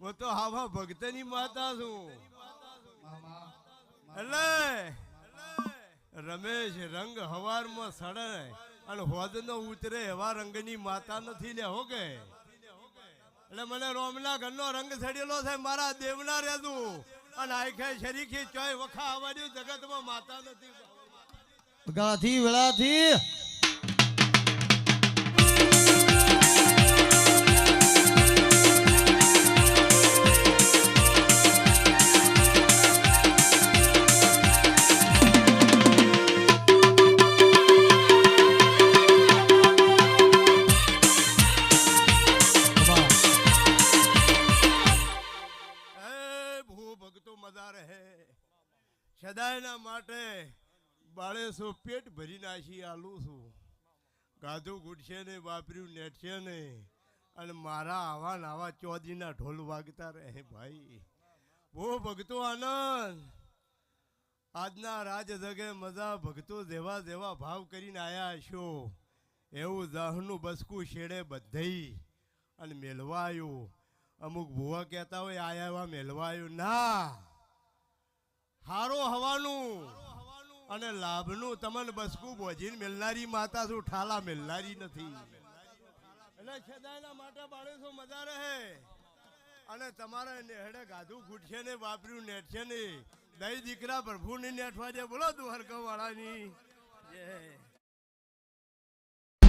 હું તો આવા ભક્તની માતા છું. એટલે રમેશ રંગ હવારમાં સડે અને હોદનો ઉતરે એવા રંગની માતા નથી લે હો કે. એટલે મને રોમના ઘરનો રંગ સડેલો છે મારા દેવના રેતું અને આખે શરીખી ચોય વખા આવવાની જગતમાં માતા નથી. ગાથી વેળાથી સદાયના માટે બાળેસો પેટ ભરી નાખી આલું છું. ગાધું ગુડશે ને વાપર્યું નેટશે ને અને મારા આવા નાવા ચોદીના ઢોલ વાગતા રહે ભાઈ. બહુ ભગતો આનંદ આજના રાજ જગે મજા ભગતો જેવા જેવા ભાવ કરીને આયા છો એવું દહનું બસકું શેડે બધઈ અને મેલવાયું. અમુક ભુવા કહેતા હોય આયા એવા મેલવાયું ના. હારો હવાનું અને લાભનું તમને બસકું બોજીને મેલનારી માતા છું, ઠાલા મેલનારી નથી. એટલે છેદાયના માટે બાળકો મજા રહે અને તમારે નેહડે ગાધું ઘૂટશે ને વાપર્યું નેટશે ને દઈ દીકરા પ્રભુની નેઠવા જે બોલો દ્વારકા વાળાની જય.